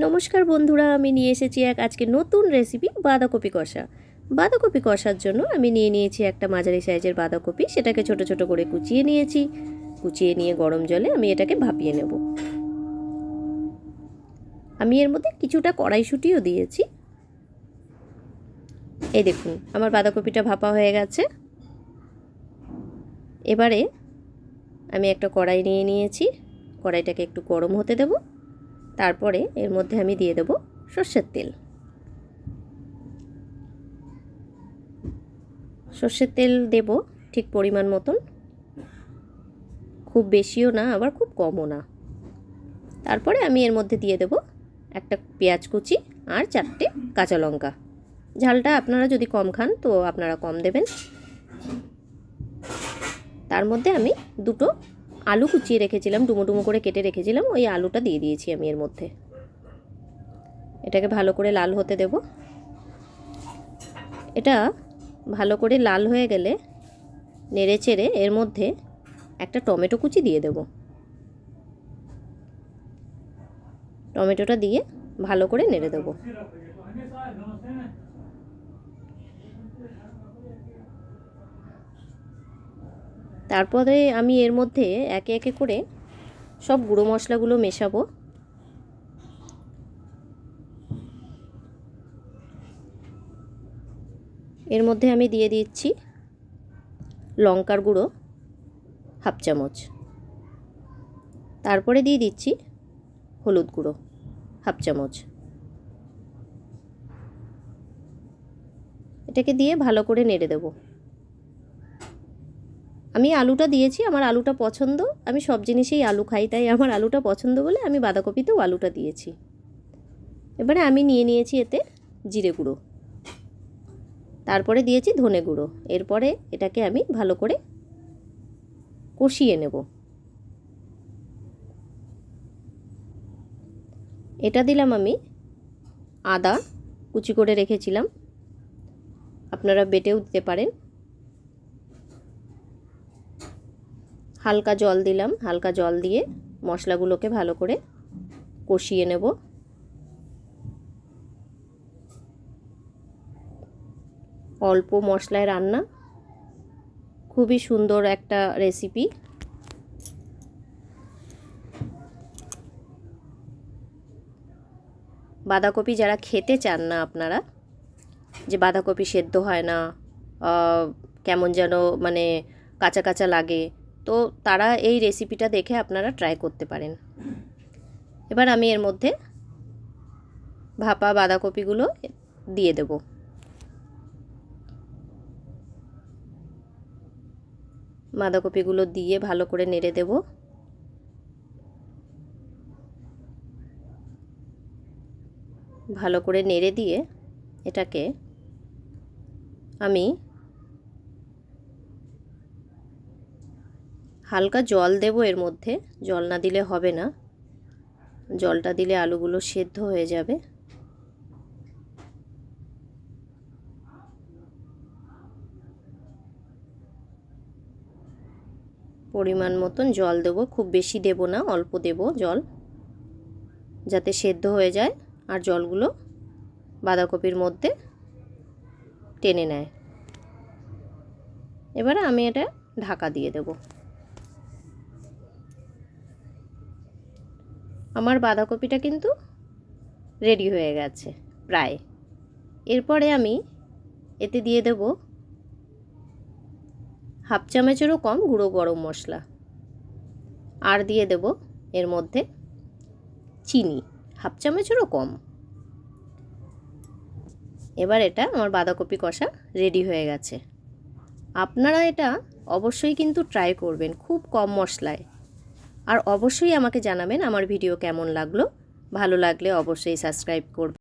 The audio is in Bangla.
নমস্কার বন্ধুরা, আমি নিয়ে এসেছি আজকে নতুন রেসিপি বাঁধাকপি কষা। বাঁধাকপি কষার জন্য আমি নিয়ে নিয়েছি একটা মাঝারি সাইজের বাঁধাকপি। সেটাকে ছোট ছোট করে কুচিয়ে নিয়েছি। কুচিয়ে নিয়ে গরম জলে আমি এটাকে ভাপিয়ে নেব। আমি এর মধ্যে কিছুটা কড়াইশুঁটিও দিয়েছি। এই দেখুন, আমার বাঁধাকপিটা ভাপা হয়ে গেছে। এবারে আমি একটা কড়াই নিয়ে নিয়েছি। কড়াইটাকে একটু গরম হতে দেব। তারপরে এর মধ্যে আমি দিয়ে দেব সর্ষের তেল। সর্ষের তেল দেব ঠিক পরিমাণ মতন, খুব বেশিও না আবার খুব কমও না। তারপরে আমি এর মধ্যে দিয়ে দেব একটা পেঁয়াজ কুচি আর 4টে কাঁচা লঙ্কা। ঝালটা আপনারা যদি কম খান তো আপনারা কম দেবেন। তার মধ্যে আমি 2টো আলু কুচিয়ে রেখেছিলাম, ডুমো ডুমো করে কেটে রেখেছিলাম, ওই আলুটা দিয়ে দিয়েছি আমি এর মধ্যে। এটাকে ভালো করে লাল হতে দেব। এটা ভালো করে লাল হয়ে গেলে নেড়ে চেড়ে এর মধ্যে একটা টমেটো কুচি দিয়ে দেব। টমেটোটা দিয়ে ভালো করে নেড়ে দেব। তারপরে আমি এর মধ্যে একে একে করে সব গুঁড়ো মশলাগুলো মেশাবো। এর মধ্যে আমি দিয়ে দিচ্ছি লঙ্কার গুঁড়ো হাফ চামচ। তারপরে দিয়ে দিচ্ছি হলুদ গুঁড়ো হাফ চামচ। এটাকে দিয়ে ভালো করে নেড়ে দেব। আমি আলুটা দিয়েছি, আমার আলুটা পছন্দ, আমি সব জিনিসেই আলু খাই, তাই আমার আলুটা পছন্দ বলে আমি বাঁধাকপিতেও আলুটা দিয়েছি। এবারে আমি নিয়ে নিয়েছি এতে জিরে গুঁড়ো, তারপরে দিয়েছি ধনে গুঁড়ো। এরপরে এটাকে আমি ভালো করে কষিয়ে নেব। এটা দিলাম আমি আদা কুচি করে রেখেছিলাম, আপনারা বেটেও দিতে পারেন। হালকা জল দিলাম, হালকা জল দিয়ে মশলাগুলোকে ভালো করে কষিয়ে নেব। অল্প মশলায় রান্না, খুবই সুন্দর একটা রেসিপি। বাঁধাকপি যারা খেতে চান না আপনারা, যে বাঁধাকপি সেদ্ধ হয় না, কেমন যেন মানে কাঁচা কাঁচা লাগে, তো তারা এই রেসিপিটা দেখে আপনারা ট্রাই করতে পারেন। এবার আমি এর মধ্যে ভাপা বাঁধাকপিগুলো দিয়ে দেব। বাঁধাকপিগুলো দিয়ে ভালো করে নেড়ে দেব। ভালো করে নেড়ে দিয়ে এটাকে আমি হালকা জল দেব এর মধ্যে। জল না দিলে হবে না, জলটা দিলে আলুগুলো সেদ্ধ হয়ে যাবে। পরিমাণ মতন জল দেব, খুব বেশি দেব না, অল্প দেব জল, যাতে সেদ্ধ হয়ে যায় আর জলগুলো বাঁধাকপির মধ্যে টেনে নেয়। এবারে আমি এটা ঢাকা দিয়ে দেব। আমার বাঁধাকপিটা কিন্তু রেডি হয়ে গেছে প্রায়। এরপরে আমি এতে দিয়ে দেব হাফ চামচেরও কম গুঁড়ো গরম মশলা, আর দিয়ে দেব এর মধ্যে চিনি হাফ চামচেরও কম। এবার এটা আমার বাঁধাকপি কষা রেডি হয়ে গেছে। আপনারা এটা অবশ্যই কিন্তু ট্রাই করবেন খুব কম মশলায়, আর অবশ্যই আমাকে জানাবেন আমার ভিডিও কেমন লাগলো। ভালো লাগলে অবশ্যই সাবস্ক্রাইব করবেন।